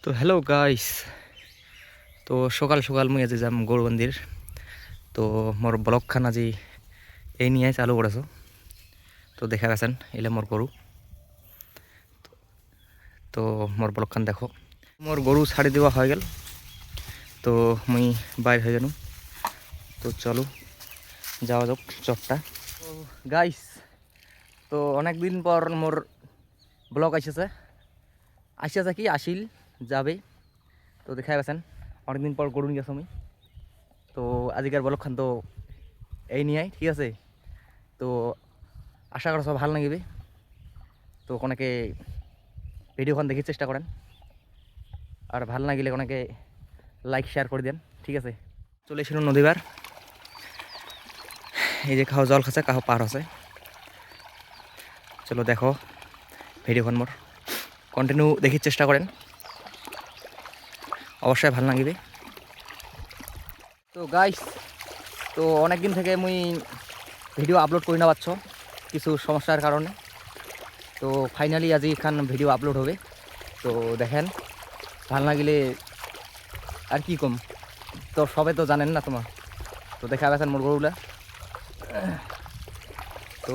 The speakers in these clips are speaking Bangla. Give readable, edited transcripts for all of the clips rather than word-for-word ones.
তো হ্যালো গাইস, তো সকাল সকাল মুই আজি যাম গরু মন্দির। তো মোর ব্লগ খান আজি এই নিয়ে চালু করেছো। তো দেখা গেছেন এলে মোর গরু। তো মোর ব্লগ খান দেখো, মোর গরু ছাড়ি দেওয়া হয়ে গেল। তো মুই বাইর হয়ে গেলাম। তো চলো যাওয়া যাক চকটা। তো গাইস, তো অনেক দিন পর মোর ব্লগ আসছে কি আসিল যাবে। তো দেখা গেছেন অনেকদিন পর গরু নিয়ে আসো আমি। তো আজিকার ব্লগ খান তো এই নিয়ে ঠিক আছে। তো আশা করা সব ভালো লাগিবে। তো অনেকে ভিডিওখান দেখি চেষ্টা করেন, আর ভালো লাগিলে অনেকে লাইক শেয়ার করে দেন, ঠিক আছে। চলে এসেছিল নদীবার, এই যে কাহো জল খাচ্ছে কাহো পার হচ্ছে। চলো দেখো ভিডিওখান মোর কন্টিনিউ দেখির চেষ্টা করেন, অবশ্যই ভালো লাগিবে। তো গাইস, তো অনেক দিন থেকে মুই ভিডিও আপলোড করি না পাচ্ছ কিছু সমস্যার কারণে। তো ফাইনালি আজি এখান ভিডিও আপলোড হবে। তো দেখেন ভাল লাগিলে আর কি কম, তো সবে তো জানেন না তোমার। তো দেখা গেছেন মোর গরুগুলা। তো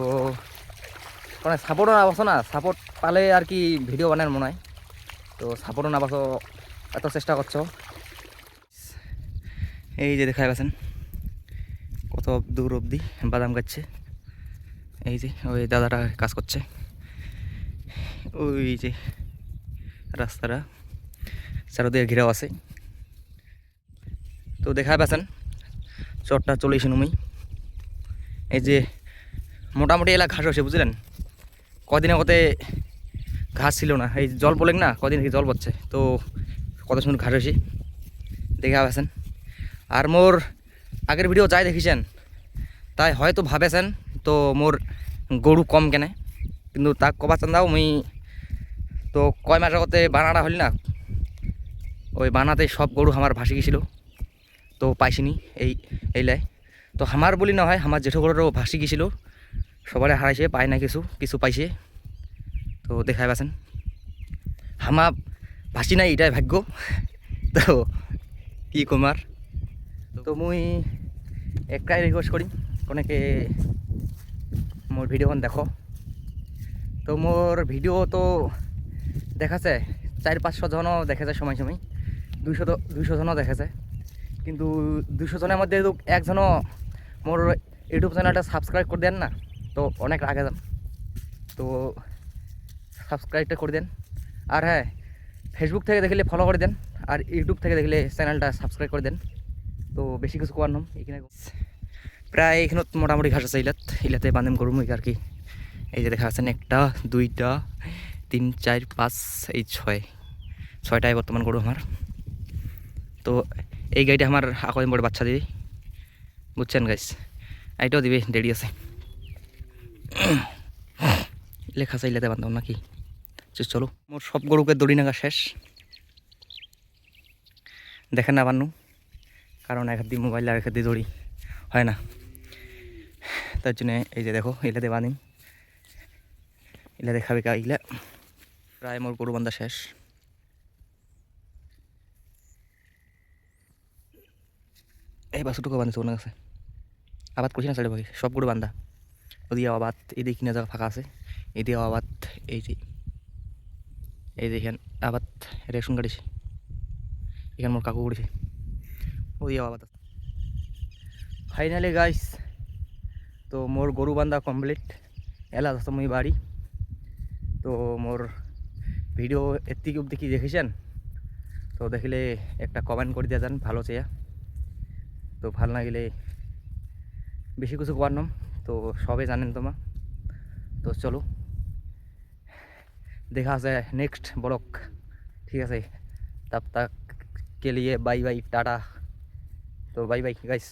মানে সাপোর্টও না বসো না, সাপোর্ট পালে আর কি ভিডিও বানার মনে হয়। তো সাপোর্টও না বসো, এত চেষ্টা করছো। এই যে দেখা গেছেন কত দূর অবধি বাদাম গাচ্ছে। এই যে ওই দাদাটা কাজ করছে, ওই যে রাস্তাটা চারদিকে ঘিরাও আছে। তো দেখা পাচ্ছেন চটটা চলে এসে নুমি। এই যে মোটামুটি এলাকা ঘাস হয়েছে বুঝলেন। কদিনে কতে ঘাস ছিল না, এই জল বলেন না, কদিন থেকে জল পড়ছে। তো কত সুন্দর ঘাস হয়েছে দেখা পাচ্ছেন। আর মোর আগের ভিডিও যাই দেখিছেন তাই হয়তো ভাবেছেন তো মোর গরু কম কেনে, কিন্তু তাক কবা চান্দাও মুই তো কয় মাস আগতে বানাটা হলি না, ওই বানাতে সব গরু আমার ভাসি গেছিল। তো পাইছিনি এই লাই। তো আমার বলি না হয়, আমার জেঠু গরুরও ভাসি গেছিল, সবারে হারাইছে, পায় না কিছু কিছু পাইছে। তো দেখাই পাচ্ছেন হামা ভাসি নাই, এটাই ভাগ্য। তো কি কমার। তো মুই একটাই রিকোয়েস্ট করি, অনেকে মোর ভিডিওখন দেখো। তো মোর ভিডিও তো দেখাছে 400-500 জনও দেখেছে, সময় সময় 200 জনও দেখেছে। কিন্তু 200 জনের মধ্যে একজনও মোর ইউটিউব চ্যানেলটা সাবস্ক্রাইব করে দেন না। তো অনেক আগে যান, তো সাবস্ক্রাইবটা করে দেন। আর হ্যাঁ, ফেসবুক থেকে দেখলে ফলো করে দেন, আর ইউটিউব থেকে দেখলে চ্যানেলটা সাবস্ক্রাইব করে দেন। তো বেশি কিছু কোয়ার নাম এখানে প্রায় এখানে মোটামুটি ঘাস আছে। ইলাতে বান্ধিম গরু মুই আর কি। এই যে দেখা যাচ্ছেন 1টা 2টা 3 4 5 এই 6টাই বর্তমান গরু আমার। তো এই গাড়িটা আমার আকদিন বড় বাচ্চা দিবি, বুঝছেন গাইস। এইটাও দিবে, দেরি আছে। লেখা আছে ইলাতে বান্ধাম নাকি। চলো মোর সব গরুকে দড়ি নাগা শেষ, দেখেন না বান্নু, কারণ এক হাত দিয়ে মোবাইল আর এক হাত দিয়ে দড়ি হয় না। তার জন্য এই যে দেখো ইলাতে বাঁধিম, ইলাতে খাবে কা ইলা। প্রায় মোর গরু বান্ধা শেষ। এই বাসুটুকু বাঁধিছে ওনার কাছে, আবাদ করছি না, ছেড়ে ভাগে সব গরু বান্ধা। ওদিকে আবাদ, এদিকে কিনা জায়গা ফাঁকা আছে, এদিকে আবাদ। এই যে এখানে আবাদ রেশন কাটিছে, এখানে মোর কাকু করেছে, ওদিকে আবাদ। ফাইনালি গাইস, তো মোর গরু বান্ধা কমপ্লিট। এলা যাচ্ছে মই বাড়ি। তো মোর ভিডিও এতিক অব্দি কি দেখেছেন, তো দেখলে একটা কমেন্ট করে দিয়ে যান ভালো চেয়া। তো ভাল লাগিলে বেশি কিছু কোয়ার নাম, তো সবে জানেন তোমা। তো চলো দেখা আছে নেক্সট ব্লগ, ঠিক আছে। তব তক কে লিয়ে বাই বাই টাটা। তো বাই বাই গাইস।